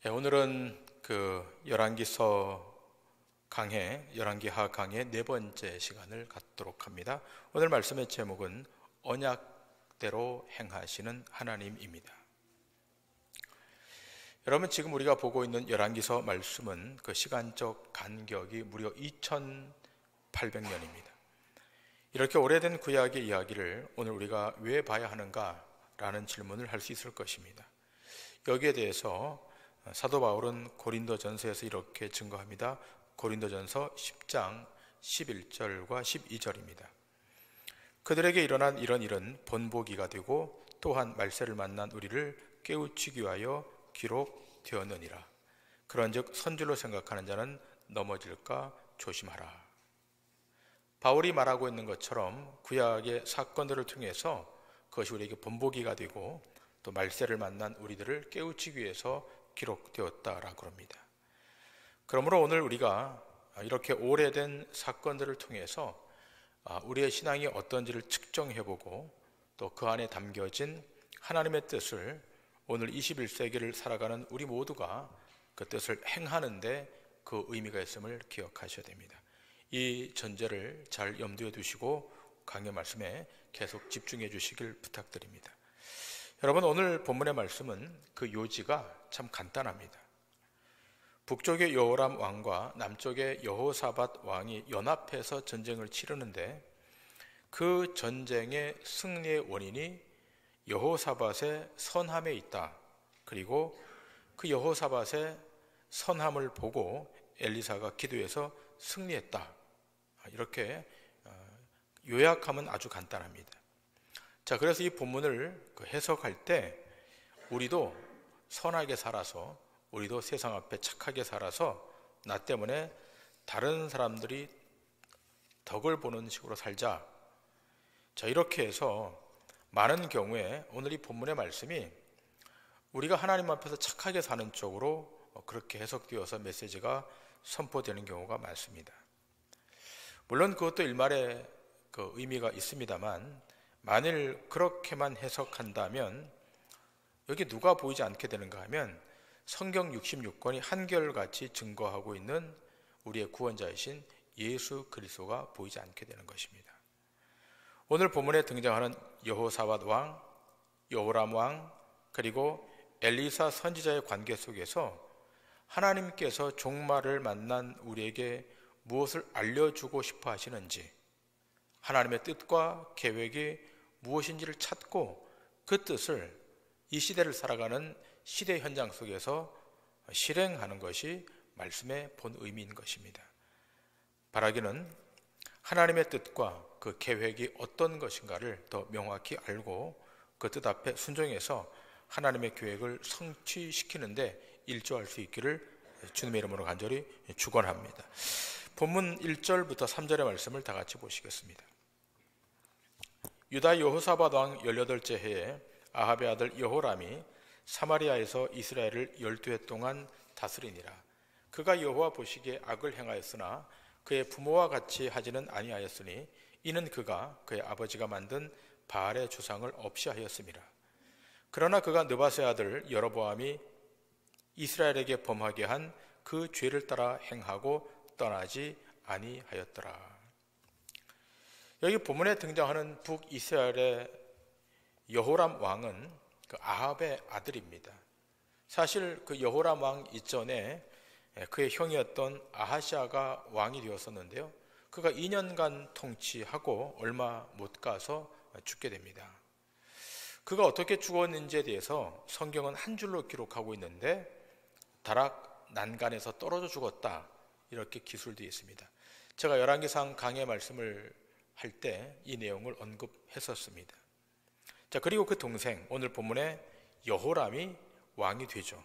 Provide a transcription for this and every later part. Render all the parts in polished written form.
오늘은 열왕기서 강해, 열왕기하 강의 네 번째 시간을 갖도록 합니다. 오늘 말씀의 제목은 언약대로 행하시는 하나님입니다. 여러분, 지금 우리가 보고 있는 열왕기서 말씀은 그 시간적 간격이 무려 2800년입니다. 이렇게 오래된 구약의 이야기를 오늘 우리가 왜 봐야 하는가라는 질문을 할 수 있을 것입니다. 여기에 대해서 사도 바울은 고린도전서에서 이렇게 증거합니다. 고린도전서 10장 11절과 12절입니다. 그들에게 일어난 이런 일은 본보기가 되고 또한 말세를 만난 우리를 깨우치기 위하여 기록되었느니라. 그런즉 선줄로 생각하는 자는 넘어질까 조심하라. 바울이 말하고 있는 것처럼 구약의 사건들을 통해서 그것이 우리에게 본보기가 되고 또 말세를 만난 우리들을 깨우치기 위해서 기록되었다라고 합니다. 그러므로 오늘 우리가 이렇게 오래된 사건들을 통해서 우리의 신앙이 어떤지를 측정해보고 또 그 안에 담겨진 하나님의 뜻을 오늘 21세기를 살아가는 우리 모두가 그 뜻을 행하는데 그 의미가 있음을 기억하셔야 됩니다. 이 전제를 잘 염두에 두시고 강의 말씀에 계속 집중해 주시길 부탁드립니다. 여러분, 오늘 본문의 말씀은 그 요지가 참 간단합니다. 북쪽의 여호람 왕과 남쪽의 여호사밧 왕이 연합해서 전쟁을 치르는데 그 전쟁의 승리의 원인이 여호사밧의 선함에 있다. 그리고 그 여호사밧의 선함을 보고 엘리사가 기도해서 승리했다. 이렇게 요약하면 아주 간단합니다. 자, 그래서 이 본문을 해석할 때 우리도 선하게 살아서, 우리도 세상 앞에 착하게 살아서 나 때문에 다른 사람들이 덕을 보는 식으로 살자. 자, 이렇게 해서 많은 경우에 오늘 이 본문의 말씀이 우리가 하나님 앞에서 착하게 사는 쪽으로 그렇게 해석되어서 메시지가 선포되는 경우가 많습니다. 물론 그것도 일말의 그 의미가 있습니다만, 만일 그렇게만 해석한다면 여기 누가 보이지 않게 되는가 하면 성경 66권이 한결같이 증거하고 있는 우리의 구원자이신 예수 그리스도가 보이지 않게 되는 것입니다. 오늘 본문에 등장하는 여호사밧 왕, 여호람 왕, 그리고 엘리사 선지자의 관계 속에서 하나님께서 종말을 만난 우리에게 무엇을 알려주고 싶어 하시는지, 하나님의 뜻과 계획이 무엇인지를 찾고 그 뜻을 이 시대를 살아가는 시대 현장 속에서 실행하는 것이 말씀의 본 의미인 것입니다. 바라기는 하나님의 뜻과 그 계획이 어떤 것인가를 더 명확히 알고 그 뜻 앞에 순종해서 하나님의 계획을 성취시키는데 일조할 수 있기를 주님의 이름으로 간절히 축원합니다. 본문 1절부터 3절의 말씀을 다 같이 보시겠습니다. 유다 여호사밧 왕 18째 해에 아합의 아들 여호람이 사마리아에서 이스라엘을 12해 동안 다스리니라. 그가 여호와 보시기에 악을 행하였으나 그의 부모와 같이 하지는 아니하였으니 이는 그가 그의 아버지가 만든 바알의 주상을 없이 하였음이라. 그러나 그가 느바스의 아들 여로보암이 이스라엘에게 범하게 한 그 죄를 따라 행하고 떠나지 아니하였더라. 여기 본문에 등장하는 북이스라엘의 여호람 왕은 그 아합의 아들입니다. 사실 그 여호람 왕 이전에 그의 형이었던 아하시아가 왕이 되었었는데요. 그가 2년간 통치하고 얼마 못 가서 죽게 됩니다. 그가 어떻게 죽었는지에 대해서 성경은 한 줄로 기록하고 있는데 다락 난간에서 떨어져 죽었다, 이렇게 기술되어 있습니다. 제가 열왕기상 강의 말씀을 할 때 이 내용을 언급했었습니다. 자, 그리고 그 동생, 오늘 본문에 여호람이 왕이 되죠.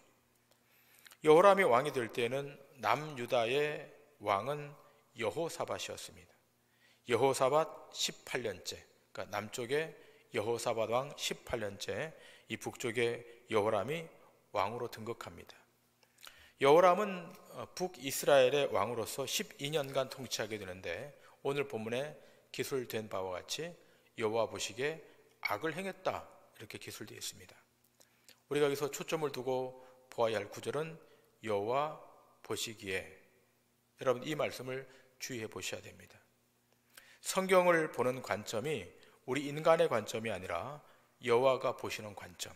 여호람이 왕이 될 때는 남유다의 왕은 여호사밧이었습니다. 여호사밧 18년째, 그러니까 남쪽에 여호사밧 왕 18년째, 이 북쪽에 여호람이 왕으로 등극합니다. 여호람은 북이스라엘의 왕으로서 12년간 통치하게 되는데 오늘 본문에 기술된 바와 같이 여호와 보시기에 악을 행했다, 이렇게 기술되어 있습니다. 우리가 여기서 초점을 두고 보아야 할 구절은 여호와 보시기에, 여러분 이 말씀을 주의해 보셔야 됩니다. 성경을 보는 관점이 우리 인간의 관점이 아니라 여호와가 보시는 관점.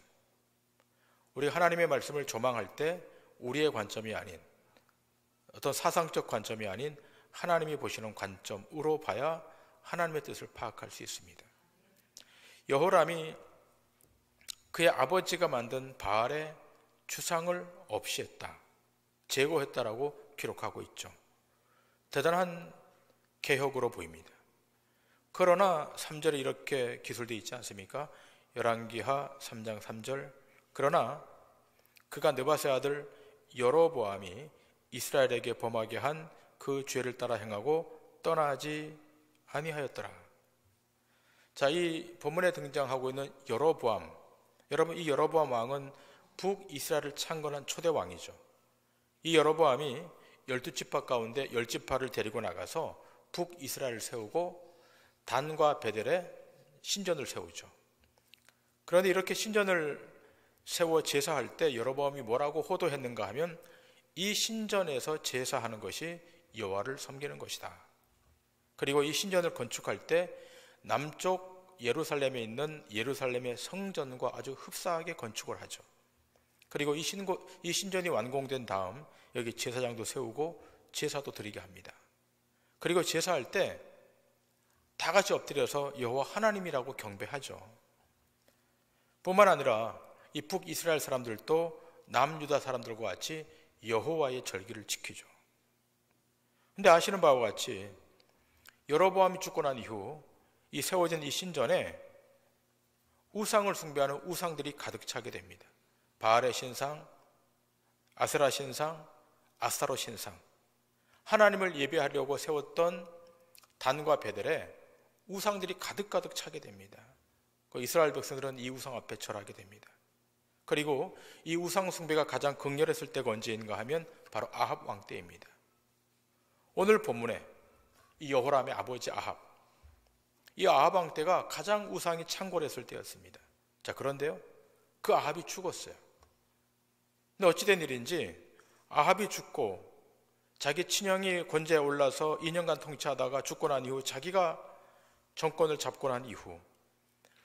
우리가 하나님의 말씀을 조망할 때 우리의 관점이 아닌, 어떤 사상적 관점이 아닌 하나님이 보시는 관점으로 봐야 하나님의 뜻을 파악할 수 있습니다. 여호람이 그의 아버지가 만든 바알의 주상을 없이했다, 제거했다라고 기록하고 있죠. 대단한 개혁으로 보입니다. 그러나 3절에 이렇게 기술되어 있지 않습니까? 열왕기하 3장 3절, 그러나 그가 느밧의 아들 여로보암이 이스라엘에게 범하게 한 그 죄를 따라 행하고 떠나지 아니하였더라. 자, 이 본문에 등장하고 있는 여로보암, 여러분 이 여로보암 왕은 북이스라엘을 창건한 초대 왕이죠. 이 여로보암이 12지파 가운데 10지파를 데리고 나가서 북이스라엘을 세우고 단과 베델에 신전을 세우죠. 그런데 이렇게 신전을 세워 제사할 때 여로보암이 뭐라고 호도했는가 하면 이 신전에서 제사하는 것이 여호와를 섬기는 것이다. 그리고 이 신전을 건축할 때 남쪽 예루살렘에 있는 예루살렘의 성전과 아주 흡사하게 건축을 하죠. 그리고 이 신전이 완공된 다음 여기 제사장도 세우고 제사도 드리게 합니다. 그리고 제사할 때 다 같이 엎드려서 여호와 하나님이라고 경배하죠. 뿐만 아니라 이 북이스라엘 사람들도 남유다 사람들과 같이 여호와의 절기를 지키죠. 근데 아시는 바와 같이 여로보암이 죽고 난 이후 이 세워진 이 신전에 우상을 숭배하는 우상들이 가득 차게 됩니다. 바알의 신상, 아세라 신상, 아스타롯 신상, 하나님을 예배하려고 세웠던 단과 베델에 우상들이 가득 차게 됩니다. 이스라엘 백성들은 이 우상 앞에 절하게 됩니다. 그리고 이 우상 숭배가 가장 극렬했을 때가 언제인가 하면 바로 아합 왕 때입니다. 오늘 본문에 이 여호람의 아버지 아합, 이 아합 왕 때가 가장 우상이 창궐했을 때였습니다. 자, 그런데요, 그 아합이 죽었어요. 근데 어찌된 일인지 아합이 죽고 자기 친형이 권좌에 올라서 2년간 통치하다가 죽고 난 이후 자기가 정권을 잡고 난 이후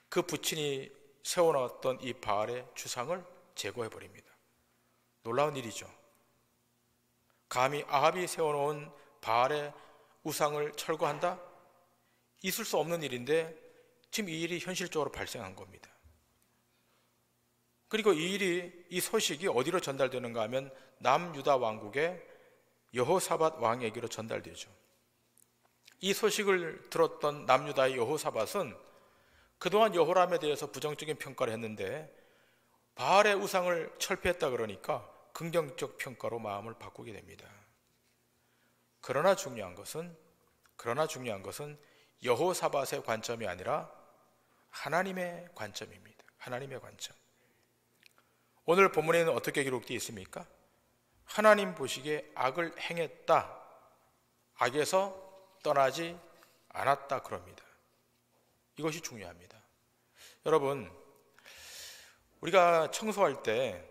그 부친이 세워놓았던 이 바알의 주상을 제거해버립니다. 놀라운 일이죠. 감히 아합이 세워놓은 바알의 우상을 철거한다? 있을 수 없는 일인데 지금 이 일이 현실적으로 발생한 겁니다. 그리고 이 소식이 어디로 전달되는가 하면 남유다 왕국의 여호사밧 왕에게로 전달되죠. 이 소식을 들었던 남유다의 여호사밧은 그동안 여호람에 대해서 부정적인 평가를 했는데 바알의 우상을 철폐했다 그러니까 긍정적 평가로 마음을 바꾸게 됩니다. 그러나 중요한 것은 여호사밧의 관점이 아니라 하나님의 관점입니다. 하나님의 관점. 오늘 본문에는 어떻게 기록되어 있습니까? 하나님 보시기에 악을 행했다, 악에서 떠나지 않았다 그럽니다. 이것이 중요합니다. 여러분, 우리가 청소할 때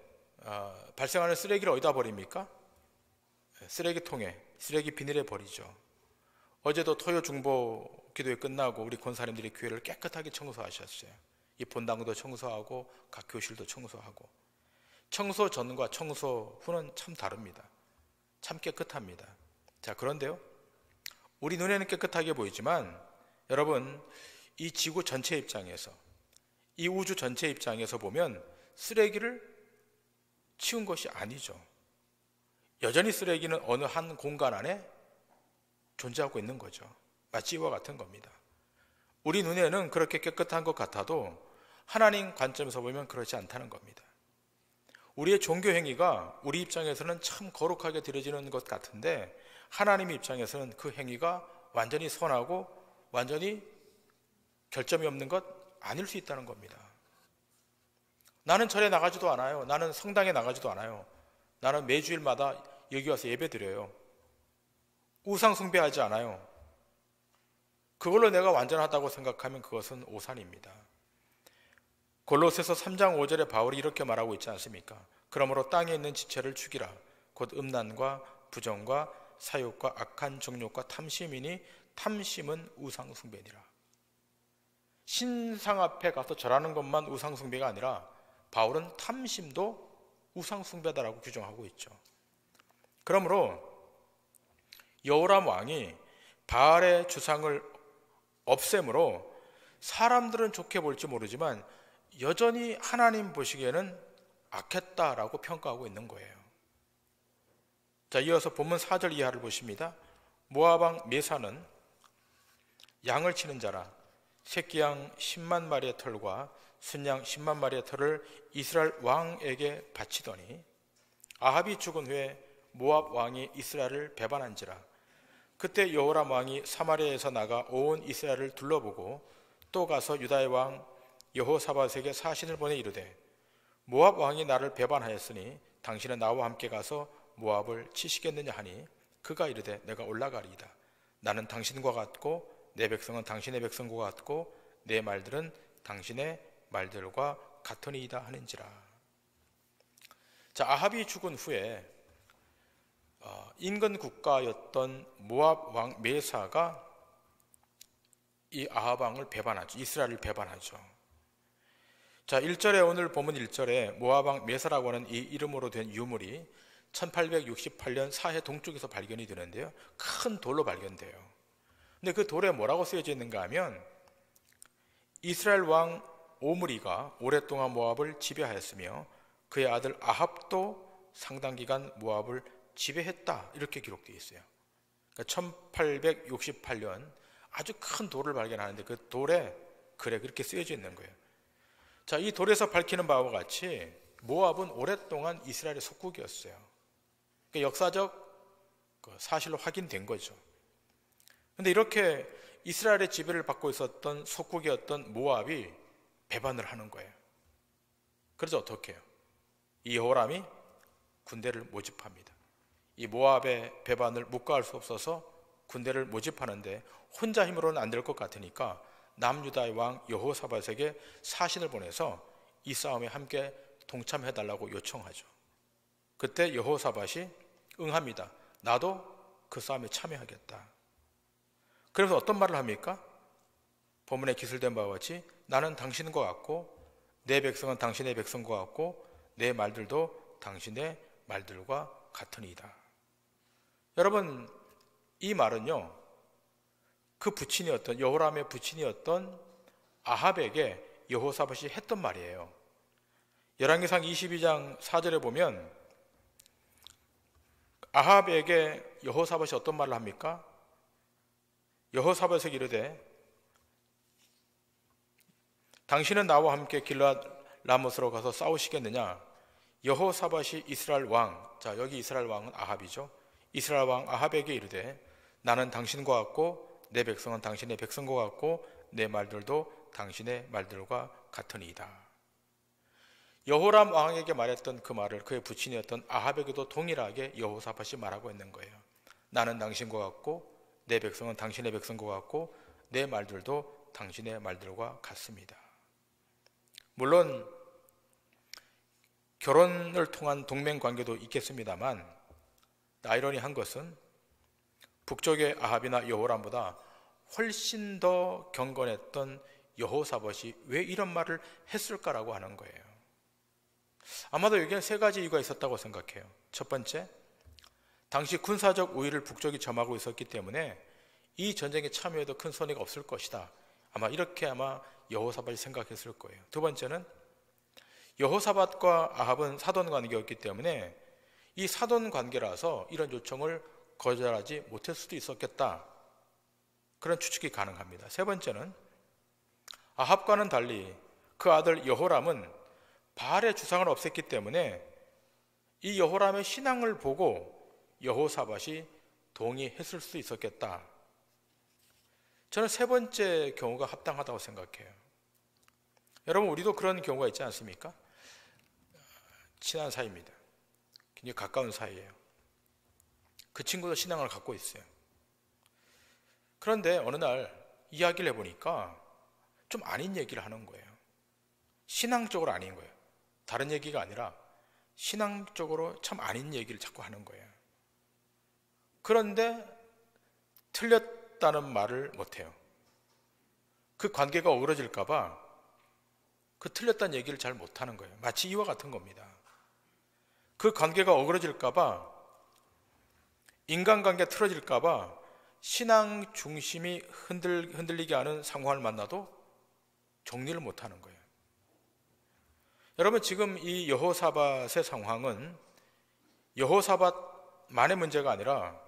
발생하는 쓰레기를 어디다 버립니까? 쓰레기통에, 쓰레기 비닐에 버리죠. 어제도 토요 중보 기도회 끝나고 우리 권사님들이 교회를 깨끗하게 청소하셨어요. 이 본당도 청소하고 각 교실도 청소하고. 청소 전과 청소 후는 참 다릅니다. 참 깨끗합니다. 자, 그런데요, 우리 눈에는 깨끗하게 보이지만 여러분, 이 지구 전체 입장에서, 이 우주 전체 입장에서 보면 쓰레기를 치운 것이 아니죠. 여전히 쓰레기는 어느 한 공간 안에 존재하고 있는 거죠. 마치 이와 같은 겁니다. 우리 눈에는 그렇게 깨끗한 것 같아도 하나님 관점에서 보면 그렇지 않다는 겁니다. 우리의 종교 행위가 우리 입장에서는 참 거룩하게 드려지는 것 같은데 하나님 입장에서는 그 행위가 완전히 선하고 완전히 결점이 없는 것 아닐 수 있다는 겁니다. 나는 절에 나가지도 않아요. 나는 성당에 나가지도 않아요. 나는 매주일마다 여기 와서 예배 드려요. 우상 숭배하지 않아요. 그걸로 내가 완전하다고 생각하면 그것은 오산입니다. 골로새서 3장 5절에 바울이 이렇게 말하고 있지 않습니까? 그러므로 땅에 있는 지체를 죽이라. 곧 음란과 부정과 사욕과 악한 정욕과 탐심이니 탐심은 우상숭배니라. 신상 앞에 가서 절하는 것만 우상숭배가 아니라 바울은 탐심도 우상숭배다라고 규정하고 있죠. 그러므로 여호람 왕이 바알의 주상을 없앰으로 사람들은 좋게 볼지 모르지만 여전히 하나님 보시기에는 악했다라고 평가하고 있는 거예요. 자, 이어서 본문 4절 이하를 보십니다. 모압 왕 메사는 양을 치는 자라 새끼양 10만 마리의 털과 순양 10만 마리의 털을 이스라엘 왕에게 바치더니 아합이 죽은 후에 모압 왕이 이스라엘을 배반한지라. 그때 여호람 왕이 사마리아에서 나가 온 이스라엘을 둘러보고 또 가서 유다의 왕 여호사밧에게 사신을 보내 이르되 모압 왕이 나를 배반하였으니 당신은 나와 함께 가서 모압을 치시겠느냐 하니 그가 이르되 내가 올라가리이다. 나는 당신과 같고 내 백성은 당신의 백성과 같고 내 말들은 당신의 말들과 같으니이다 하는지라. 자, 아합이 죽은 후에 인근 국가였던 모압 왕 메사가 이 아합 왕을 배반하죠. 이스라엘을 배반하죠. 자, 1절에 오늘 본문 1절에 모압 왕 메사라고 하는 이 이름으로 된 유물이 1868년 사해 동쪽에서 발견이 되는데요. 큰 돌로 발견돼요. 근데 그 돌에 뭐라고 쓰여져 있는가 하면 이스라엘 왕 오므리가 오랫동안 모압을 지배하였으며 그의 아들 아합도 상당 기간 모압을 지배했다 이렇게 기록되어 있어요. 그러니까 1868년 아주 큰 돌을 발견하는데 그 돌에 그렇게 쓰여져 있는 거예요. 자, 이 돌에서 밝히는 바와 같이 모압은 오랫동안 이스라엘의 속국이었어요. 그러니까 역사적 사실로 확인된 거죠. 그런데 이렇게 이스라엘의 지배를 받고 있었던 속국이었던 모압이 배반을 하는 거예요. 그래서 어떻게 해요? 이 여호람이 군대를 모집합니다. 이 모압의 배반을 묵과할 수 없어서 군대를 모집하는데 혼자 힘으로는 안 될 것 같으니까 남유다의 왕 여호사밧에게 사신을 보내서 이 싸움에 함께 동참해달라고 요청하죠. 그때 여호사밧이 응합니다. 나도 그 싸움에 참여하겠다. 그래서 어떤 말을 합니까? 본문에 기술된 바와 같이 나는 당신과 같고 내 백성은 당신의 백성과 같고 내 말들도 당신의 말들과 같으니이다. 여러분, 이 말은요, 그 부친이었던 여호람의 부친이었던 아합에게 여호사밧이 했던 말이에요. 열왕기상 22장 4절에 보면 아합에게 여호사밧이 어떤 말을 합니까? 여호사밧에게 이르되 당신은 나와 함께 길르앗 라못으로 가서 싸우시겠느냐? 여호사밧이 이스라엘 왕, 자 여기 이스라엘 왕은 아합이죠. 이스라엘 왕 아합에게 이르되 나는 당신과 같고 내 백성은 당신의 백성과 같고 내 말들도 당신의 말들과 같으니이다. 여호람 왕에게 말했던 그 말을 그의 부친이었던 아합에게도 동일하게 여호사밧이 말하고 있는 거예요. 나는 당신과 같고 내 백성은 당신의 백성과 같고 내 말들도 당신의 말들과 같습니다. 물론 결혼을 통한 동맹 관계도 있겠습니다만 아이러니한 것은 북쪽의 아합이나 여호람보다 훨씬 더 경건했던 여호사밧이 왜 이런 말을 했을까라고 하는 거예요. 아마도 여기는 세 가지 이유가 있었다고 생각해요. 첫 번째, 당시 군사적 우위를 북쪽이 점하고 있었기 때문에 이 전쟁에 참여해도 큰 손해가 없을 것이다. 이렇게 여호사밧이 생각했을 거예요. 두 번째는 여호사밧과 아합은 사돈 관계였기 때문에 이 사돈 관계라서 이런 요청을 거절하지 못할 수도 있었겠다. 그런 추측이 가능합니다. 세 번째는 아합과는 달리 그 아들 여호람은 바알의 주상을 없앴기 때문에 이 여호람의 신앙을 보고 여호사밧이 동의했을 수 있었겠다. 저는 세 번째 경우가 합당하다고 생각해요. 여러분, 우리도 그런 경우가 있지 않습니까? 친한 사이입니다. 굉장히 가까운 사이예요. 그 친구도 신앙을 갖고 있어요. 그런데 어느 날 이야기를 해보니까 좀 아닌 얘기를 하는 거예요. 신앙적으로 아닌 거예요. 다른 얘기가 아니라 신앙적으로 참 아닌 얘기를 자꾸 하는 거예요. 그런데 틀렸다는 말을 못해요. 그 관계가 어그러질까봐 그 틀렸다는 얘기를 잘 못하는 거예요. 마치 이와 같은 겁니다. 그 관계가 어그러질까봐, 인간관계 틀어질까봐 신앙 중심이 흔들리게 하는 상황을 만나도 정리를 못하는 거예요. 여러분, 지금 이 여호사밧의 상황은 여호사밧만의 문제가 아니라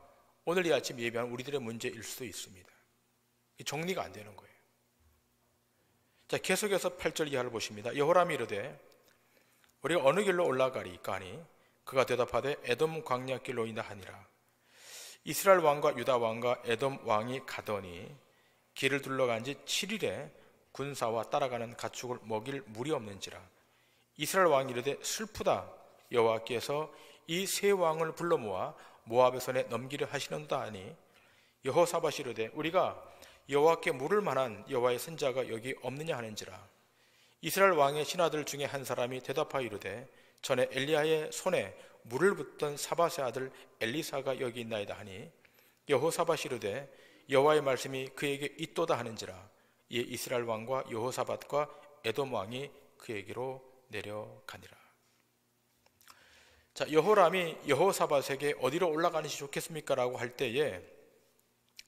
오늘 이 아침 예배한 우리들의 문제일 수도 있습니다. 정리가 안 되는 거예요. 자, 계속해서 8절 이하를 보십니다. 여호람이 이르되 우리가 어느 길로 올라가리까 하니 그가 대답하되 에돔 광야길로이다 하니라. 이스라엘 왕과 유다 왕과 에돔 왕이 가더니 길을 둘러간 지 7일에 군사와 따라가는 가축을 먹일 물이 없는지라. 이스라엘 왕이 이르되 슬프다. 여호와께서 이 세 왕을 불러 모아 모압의 손에 넘기려 하시는도다 하니 여호사밧이 이르되 우리가 여호와께 물을 만한 여호와의 선자가 여기 없느냐 하는지라. 이스라엘 왕의 신하들 중에 한 사람이 대답하여 이르되 전에 엘리야의 손에 물을 붓던 사밧의 아들 엘리사가 여기 있나이다 하니 여호사밧이 이르되 여호와의 말씀이 그에게 있도다 하는지라. 이에 이스라엘 왕과 여호사밧과 에돔 왕이 그에게로 내려가니라. 자, 여호람이 여호사밧에게 어디로 올라가는지 좋겠습니까? 라고 할 때에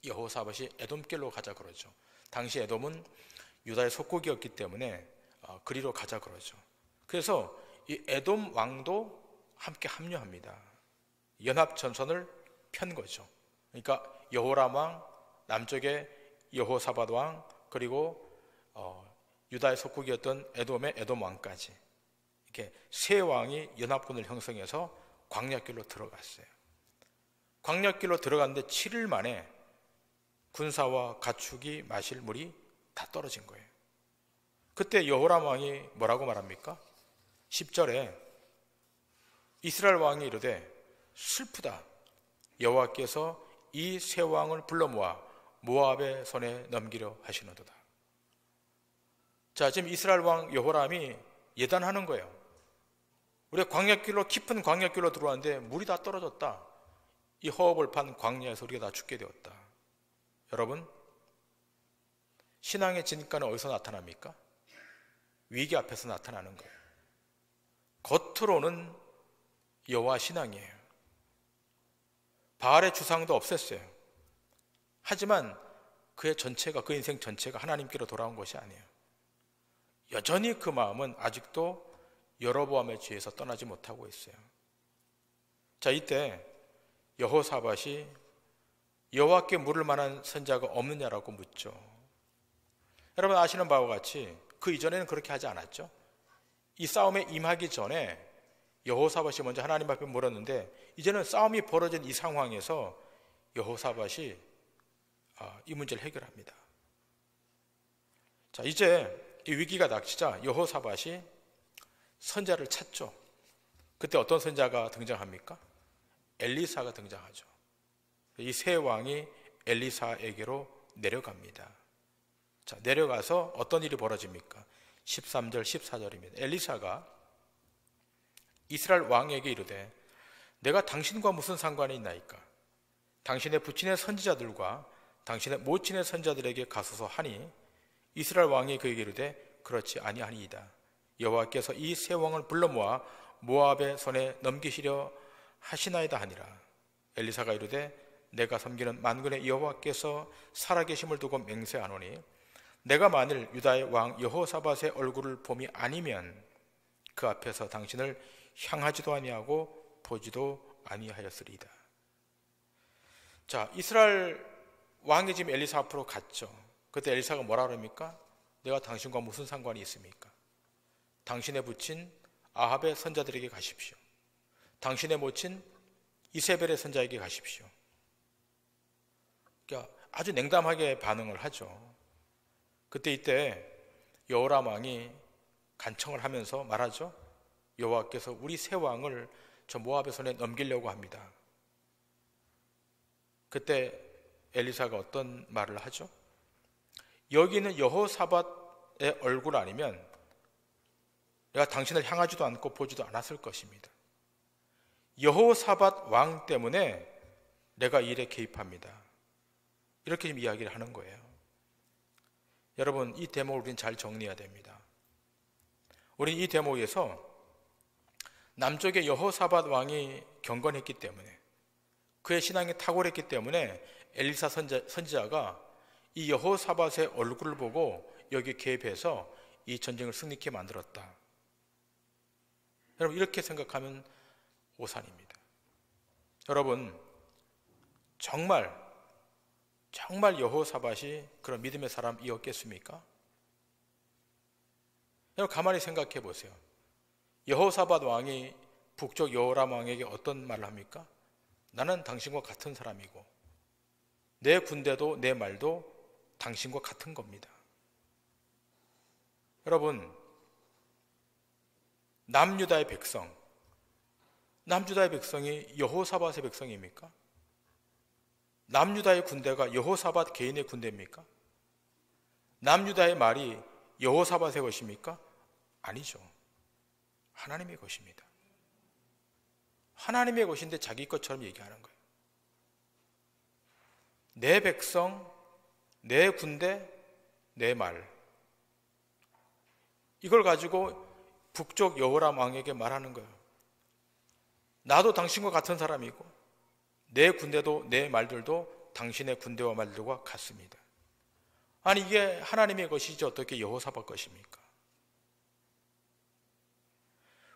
여호사밧이 에돔길로 가자 그러죠. 당시 에돔은 유다의 속국이었기 때문에 그리로 가자 그러죠. 그래서 이 에돔 왕도 함께 합류합니다. 연합 전선을 편 거죠. 그러니까 여호람 왕, 남쪽에 여호사밧 왕, 그리고 유다의 속국이었던 에돔의 에돔 왕까지 이렇게 세 왕이 연합군을 형성해서 광야길로 들어갔어요. 광야길로 들어갔는데 7일 만에 군사와 가축이 마실 물이 다 떨어진 거예요. 그때 여호람 왕이 뭐라고 말합니까? 10절에 이스라엘 왕이 이르되 슬프다. 여호와께서 이 세 왕을 불러 모아 모압의 손에 넘기려 하시는도다. 자, 지금 이스라엘 왕 여호람이 예단하는 거예요. 우리가 광야길로, 깊은 광야길로 들어왔는데 물이 다 떨어졌다. 이 허업을 판 광야에서 우리가 다 죽게 되었다. 여러분, 신앙의 진가는 어디서 나타납니까? 위기 앞에서 나타나는 거예요. 겉으로는 여호와 신앙이에요. 바알의 주상도 없앴어요. 하지만 그의 전체가, 그 인생 전체가 하나님께로 돌아온 것이 아니에요. 여전히 그 마음은 아직도 여로보암의 죄에서 떠나지 못하고 있어요. 자, 이때 여호사밧이 여호와께 물을 만한 선자가 없느냐라고 묻죠. 여러분 아시는 바와 같이 그 이전에는 그렇게 하지 않았죠. 이 싸움에 임하기 전에 여호사밧이 먼저 하나님 앞에 물었는데 이제는 싸움이 벌어진 이 상황에서 여호사밧이 이 문제를 해결합니다. 자, 이제 이 위기가 닥치자 여호사밧이 선자를 찾죠. 그때 어떤 선자가 등장합니까? 엘리사가 등장하죠. 이 세 왕이 엘리사에게로 내려갑니다. 자, 내려가서 어떤 일이 벌어집니까? 13절, 14절입니다. 엘리사가 이스라엘 왕에게 이르되 내가 당신과 무슨 상관이 있나이까? 당신의 부친의 선지자들과 당신의 모친의 선자들에게 가소서 하니 이스라엘 왕이 그에게 이르되 그렇지 아니하니이다. 여호와께서 이 세 왕을 불러 모아 모압의 손에 넘기시려 하시나이다 하니라. 엘리사가 이르되 내가 섬기는 만군의 여호와께서 살아계심을 두고 맹세하노니 내가 만일 유다의 왕 여호사밧의 얼굴을 봄이 아니면 그 앞에서 당신을 향하지도 아니하고 보지도 아니하였으리이다. 자, 이스라엘 왕이 지금 엘리사 앞으로 갔죠. 그때 엘리사가 뭐라 그럽니까? 내가 당신과 무슨 상관이 있습니까? 당신의 부친 아합의 선자들에게 가십시오. 당신의 모친 이세벨의 선자에게 가십시오. 그러니까 아주 냉담하게 반응을 하죠. 그때 이때 여호람 왕이 간청을 하면서 말하죠. 여호와께서 우리 세 왕을 저 모압의 손에 넘기려고 합니다. 그때 엘리사가 어떤 말을 하죠? 여기는 여호사밧의 얼굴 아니면 내가 당신을 향하지도 않고 보지도 않았을 것입니다. 여호사밧 왕 때문에 내가 이 일에 개입합니다. 이렇게 지금 이야기를 하는 거예요. 여러분, 이 대목을 우리는 잘 정리해야 됩니다. 우리는 이 대목에서 남쪽의 여호사밧 왕이 경건했기 때문에, 그의 신앙이 탁월했기 때문에 엘리사 선지자가 이 여호사밧의 얼굴을 보고 여기 개입해서 이 전쟁을 승리케 만들었다. 여러분, 이렇게 생각하면 오산입니다. 여러분, 정말 여호사밧이 그런 믿음의 사람이었겠습니까? 여러분, 가만히 생각해 보세요. 여호사밧 왕이 북쪽 여호람 왕에게 어떤 말을 합니까? 나는 당신과 같은 사람이고 내 군대도 내 말도 당신과 같은 겁니다. 여러분, 남유다의 백성이 여호사밧의 백성입니까? 남유다의 군대가 여호사밧 개인의 군대입니까? 남유다의 말이 여호사밧의 것입니까? 아니죠. 하나님의 것입니다. 하나님의 것인데 자기 것처럼 얘기하는 거예요. 내 백성, 내 군대, 내 말. 이걸 가지고 북쪽 여호람 왕에게 말하는 거예요. 나도 당신과 같은 사람이고 내 군대도 내 말들도 당신의 군대와 말들과 같습니다. 아니, 이게 하나님의 것이지 어떻게 여호사밧 것입니까?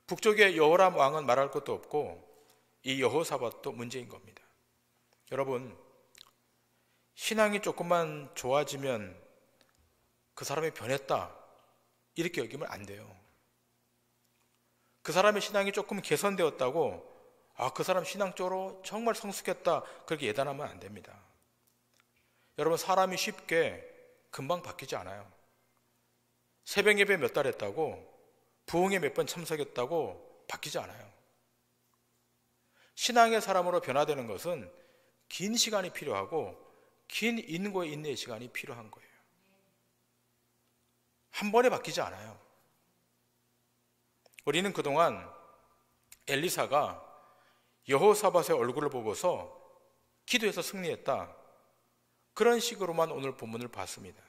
북쪽의 여호람 왕은 말할 것도 없고 이 여호사밧도 문제인 겁니다. 여러분, 신앙이 조금만 좋아지면 그 사람이 변했다 이렇게 여기면 안 돼요. 그 사람의 신앙이 조금 개선되었다고 그 사람 신앙적으로 정말 성숙했다 그렇게 예단하면 안 됩니다. 여러분, 사람이 쉽게 금방 바뀌지 않아요. 새벽 예배 몇 달 했다고, 부흥회 몇 번 참석했다고 바뀌지 않아요. 신앙의 사람으로 변화되는 것은 긴 시간이 필요하고 긴 인고의 인내의 시간이 필요한 거예요. 한 번에 바뀌지 않아요. 우리는 그동안 엘리사가 여호사밧의 얼굴을 보고서 기도해서 승리했다, 그런 식으로만 오늘 본문을 봤습니다.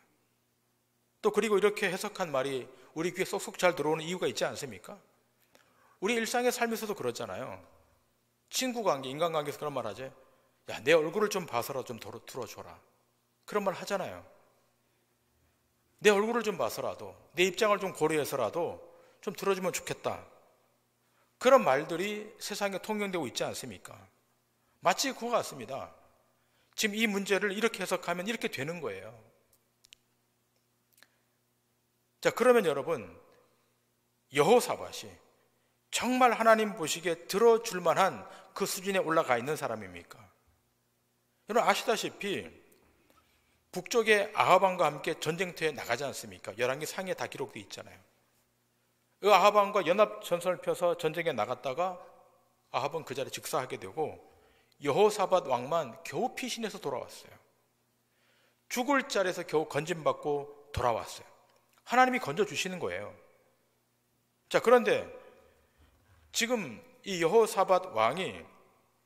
또 그리고 이렇게 해석한 말이 우리 귀에 쏙쏙 잘 들어오는 이유가 있지 않습니까? 우리 일상의 삶에서도 그렇잖아요. 친구 관계, 인간관계에서 그런 말 하죠. 야, 내 얼굴을 좀 봐서라 좀 들어줘라. 그런 말 하잖아요. 내 얼굴을 좀 봐서라도, 내 입장을 좀 고려해서라도 좀 들어주면 좋겠다. 그런 말들이 세상에 통용되고 있지 않습니까? 마치 그거 같습니다. 지금 이 문제를 이렇게 해석하면 이렇게 되는 거예요. 자, 그러면 여러분, 여호사밧이 정말 하나님 보시기에 들어줄 만한 그 수준에 올라가 있는 사람입니까? 여러분, 아시다시피 북쪽의 아합 왕과 함께 전쟁터에 나가지 않습니까? 열왕기 상에 다 기록되어 있잖아요. 그 아합 왕과 연합 전선을 펴서 전쟁에 나갔다가 아합은 그 자리에 즉사하게 되고 여호사밧 왕만 겨우 피신해서 돌아왔어요. 죽을 자리에서 겨우 건짐받고 돌아왔어요. 하나님이 건져주시는 거예요. 자, 그런데 지금 이 여호사밧 왕이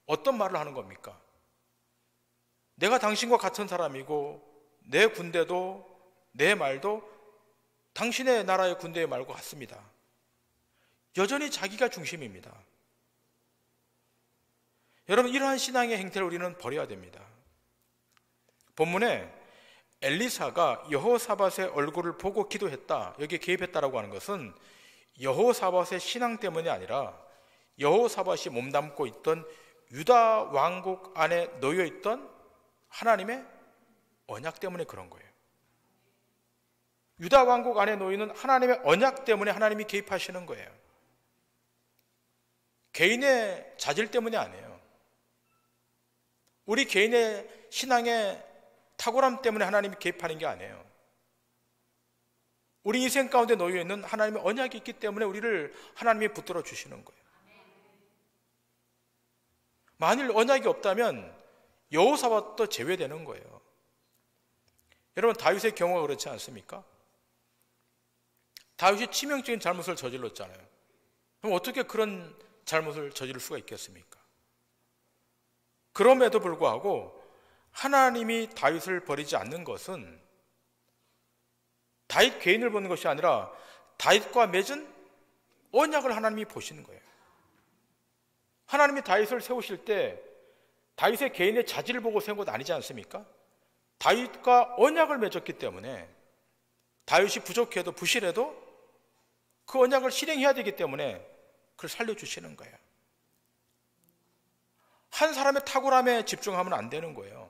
어떤 말을 하는 겁니까? 내가 당신과 같은 사람이고 내 군대도 내 말도 당신의 나라의 군대의 말과 같습니다. 여전히 자기가 중심입니다. 여러분, 이러한 신앙의 행태를 우리는 버려야 됩니다. 본문에 엘리사가 여호사밧의 얼굴을 보고 기도했다, 여기에 개입했다라고 하는 것은 여호사밧의 신앙 때문이 아니라 여호사밧이 몸담고 있던 유다 왕국 안에 놓여 있던 하나님의 언약 때문에 그런 거예요. 유다 왕국 안에 놓이는 하나님의 언약 때문에 하나님이 개입하시는 거예요. 개인의 자질 때문이 아니에요. 우리 개인의 신앙의 탁월함 때문에 하나님이 개입하는 게 아니에요. 우리 인생 가운데 놓여 있는 하나님의 언약이 있기 때문에 우리를 하나님이 붙들어 주시는 거예요. 만일 언약이 없다면 여호사밧도 제외되는 거예요. 여러분, 다윗의 경우가 그렇지 않습니까? 다윗이 치명적인 잘못을 저질렀잖아요. 그럼 어떻게 그런 잘못을 저지를 수가 있겠습니까? 그럼에도 불구하고 하나님이 다윗을 버리지 않는 것은 다윗 개인을 보는 것이 아니라 다윗과 맺은 언약을 하나님이 보시는 거예요. 하나님이 다윗을 세우실 때 다윗의 개인의 자질을 보고 세운 것 아니지 않습니까? 다윗과 언약을 맺었기 때문에 다윗이 부족해도 부실해도 그 언약을 실행해야 되기 때문에 그걸 살려주시는 거예요. 한 사람의 탁월함에 집중하면 안 되는 거예요.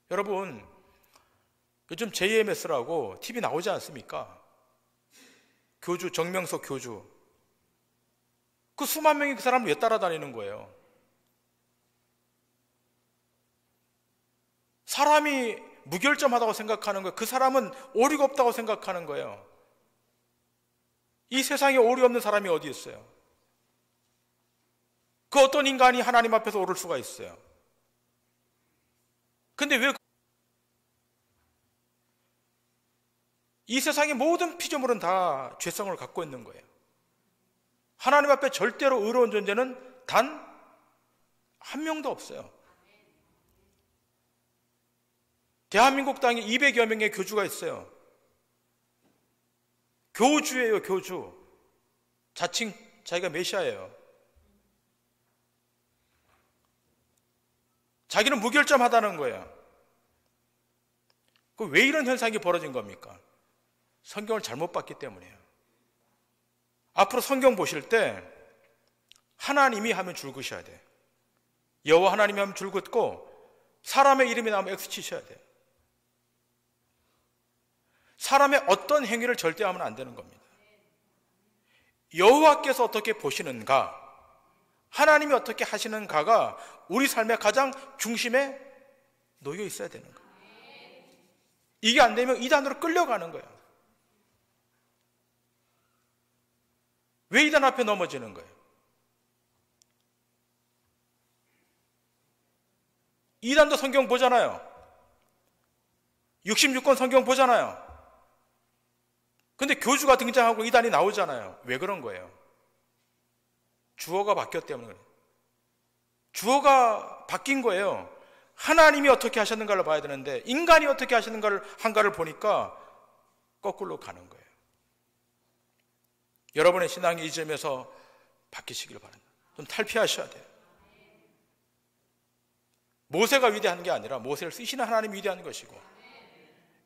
여러분, 요즘 JMS라고 TV 나오지 않습니까? 교주, 정명석 교주. 그 수만 명이 그 사람을 왜 따라다니는 거예요? 사람이 무결점하다고 생각하는 거예요. 그 사람은 오류가 없다고 생각하는 거예요. 이 세상에 오류 없는 사람이 어디 있어요? 그 어떤 인간이 하나님 앞에서 오를 수가 있어요? 근데 왜 이 세상의 모든 피조물은 다 죄성을 갖고 있는 거예요. 하나님 앞에 절대로 의로운 존재는 단 한 명도 없어요. 대한민국 땅에 200여 명의 교주가 있어요. 교주예요, 교주. 자칭 자기가 메시아예요. 자기는 무결점하다는 거예요. 왜 이런 현상이 벌어진 겁니까? 성경을 잘못 봤기 때문이에요. 앞으로 성경 보실 때 하나님이 하면 줄 긋으셔야 돼요. 여호와 하나님이 하면 줄 긋고 사람의 이름이 나오면 X 치셔야 돼요. 사람의 어떤 행위를 절대 하면 안 되는 겁니다. 여호와께서 어떻게 보시는가, 하나님이 어떻게 하시는가가 우리 삶의 가장 중심에 놓여 있어야 되는 거예요. 이게 안 되면 이단으로 끌려가는 거예요. 왜 이단 앞에 넘어지는 거예요? 이단도 성경 보잖아요. 66권 성경 보잖아요. 근데 교주가 등장하고 이단이 나오잖아요. 왜 그런 거예요? 주어가 바뀌었기 때문에 그래요. 주어가 바뀐 거예요. 하나님이 어떻게 하셨는가를 봐야 되는데 인간이 어떻게 한가를 보니까 거꾸로 가는 거예요. 여러분의 신앙이 이 점에서 바뀌시길 바랍니다. 좀 탈피하셔야 돼요. 모세가 위대한 게 아니라 모세를 쓰시는 하나님이 위대한 것이고,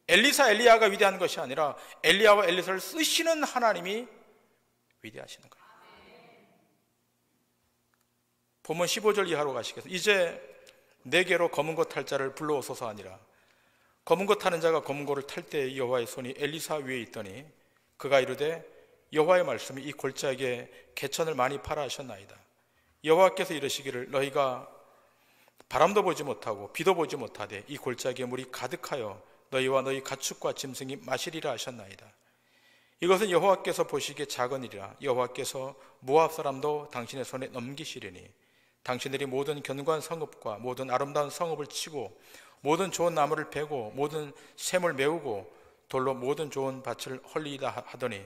엘리사, 엘리야가 위대한 것이 아니라 엘리야와 엘리사를 쓰시는 하나님이 위대하시는 거예요. 본문 15절 이하로 가시겠습니다. 이제 내게로 검은 것 탈 자를 불러오소서 하니라. 검은 것 타는 자가 검은 것을 탈 때에 여호와의 손이 엘리사 위에 있더니 그가 이르되 여호와의 말씀이 이 골짜기에 개천을 많이 파라 하셨나이다. 여호와께서 이르시기를 너희가 바람도 보지 못하고 비도 보지 못하되 이 골짜기에 물이 가득하여 너희와 너희 가축과 짐승이 마시리라 하셨나이다. 이것은 여호와께서 보시기에 작은 일이라. 여호와께서 모압 사람도 당신의 손에 넘기시리니 당신들이 모든 견고한 성읍과 모든 아름다운 성읍을 치고 모든 좋은 나무를 베고 모든 샘을 메우고 돌로 모든 좋은 밭을 헐리이다 하더니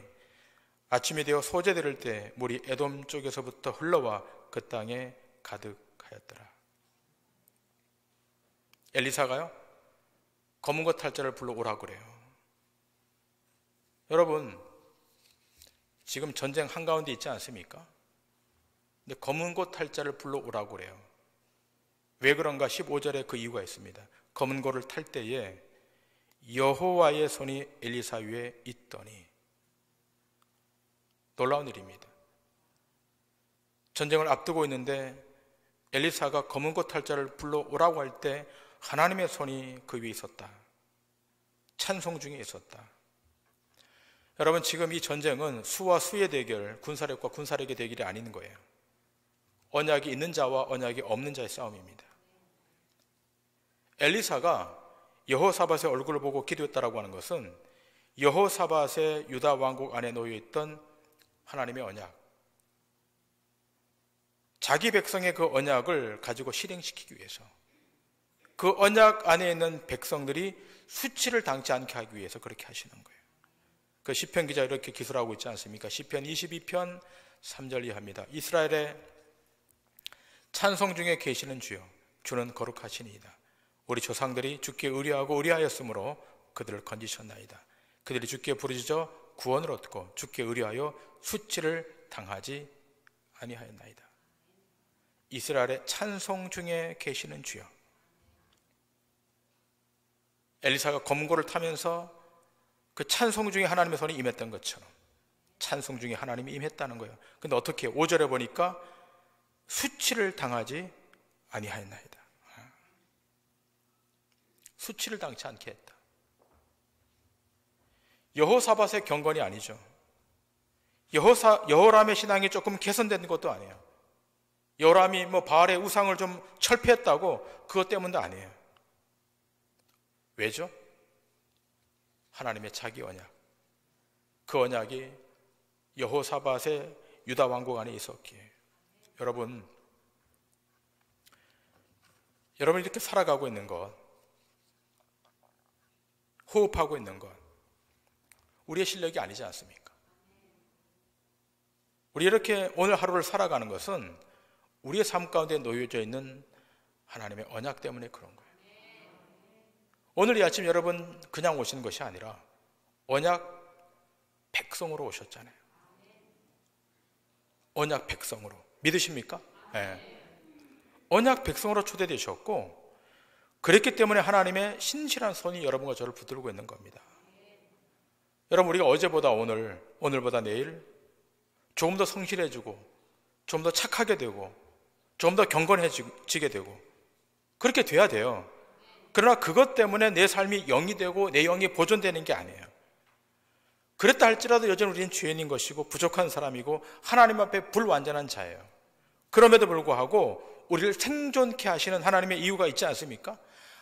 아침이 되어 소재들을 때 물이 에돔 쪽에서부터 흘러와 그 땅에 가득하였더라. 엘리사가요 검은 것 탈 자를 불러오라고 그래요. 여러분, 지금 전쟁 한가운데 있지 않습니까? 근데 검은 것 탈 자를 불러오라고 그래요. 왜 그런가? 15절에 그 이유가 있습니다. 검은 고를 탈 때에 여호와의 손이 엘리사 위에 있더니. 놀라운 일입니다. 전쟁을 앞두고 있는데 엘리사가 검은 것 탈 자를 불러오라고 할 때 하나님의 손이 그 위에 있었다. 찬송 중에 있었다. 여러분, 지금 이 전쟁은 수와 수의 대결, 군사력과 군사력의 대결이 아닌 거예요. 언약이 있는 자와 언약이 없는 자의 싸움입니다. 엘리사가 여호사밧의 얼굴을 보고 기도했다라고 하는 것은 여호사밧의 유다 왕국 안에 놓여있던 하나님의 언약, 자기 백성의 그 언약을 가지고 실행시키기 위해서, 그 언약 안에 있는 백성들이 수치를 당치 않게 하기 위해서 그렇게 하시는 거예요. 그 시편 기자 이렇게 기술하고 있지 않습니까? 시편 22편 3절 이하입니다. 이스라엘의 찬송 중에 계시는 주여, 주는 거룩하시니이다. 우리 조상들이 주께 의뢰하고 의뢰하였으므로 그들을 건지셨나이다. 그들이 주께 부르짖어 구원을 얻고 주께 의뢰하여 수치를 당하지 아니하였나이다. 이스라엘의 찬송 중에 계시는 주여. 엘리사가 검고를 타면서 그 찬송 중에 하나님의 손이 임했던 것처럼 찬송 중에 하나님이 임했다는 거예요. 근데 어떻게 5절에 보니까 수치를 당하지 아니하였나이다. 수치를 당치 않게 했다. 여호사밧의 경건이 아니죠. 여호람의 신앙이 조금 개선된 것도 아니에요. 여호람이 바알의 우상을 좀 철폐했다고 그것 때문도 아니에요. 왜죠? 하나님의 자기 언약. 그 언약이 여호사밧의 유다 왕국 안에 있었기에. 여러분이 이렇게 살아가고 있는 것, 호흡하고 있는 것, 우리의 실력이 아니지 않습니까? 우리 이렇게 오늘 하루를 살아가는 것은 우리의 삶 가운데 놓여져 있는 하나님의 언약 때문에 그런 거예요. 오늘 이 아침 여러분 그냥 오신 것이 아니라 언약 백성으로 오셨잖아요. 언약 백성으로. 믿으십니까? 네. 언약 백성으로 초대되셨고 그랬기 때문에 하나님의 신실한 손이 여러분과 저를 붙들고 있는 겁니다. 여러분 우리가 어제보다 오늘, 오늘보다 내일 조금 더 성실해지고 좀 더 착하게 되고 좀 더 경건해지게 되고 그렇게 돼야 돼요. 그러나 그것 때문에 내 삶이 영이 되고 내 영이 보존되는 게 아니에요. 그랬다 할지라도 여전히 우리는 죄인인 것이고 부족한 사람이고 하나님 앞에 불완전한 자예요. 그럼에도 불구하고 우리를 생존케 하시는 하나님의 이유가 있지 않습니까?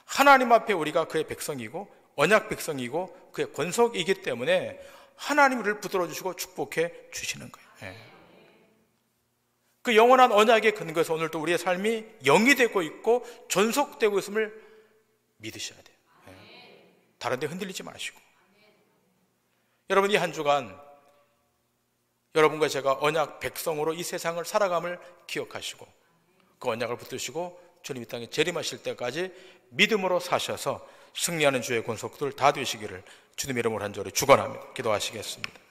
하나님 앞에 우리가 그의 백성이고 언약 백성이고 그의 권속이기 때문에 하나님 우리를 붙들어 주시고 축복해 주시는 거예요. 그 영원한 언약의 근거에서 오늘도 우리의 삶이 영이 되고 있고 존속되고 있음을 믿으셔야 돼요. 다른 데 흔들리지 마시고. 여러분 이 한 주간 여러분과 제가 언약 백성으로 이 세상을 살아감을 기억하시고 그 언약을 붙드시고 주님 이 땅에 재림하실 때까지 믿음으로 사셔서 승리하는 주의 권속들 다 되시기를 주님의 이름으로 간절히 축원합니다. 기도하시겠습니다.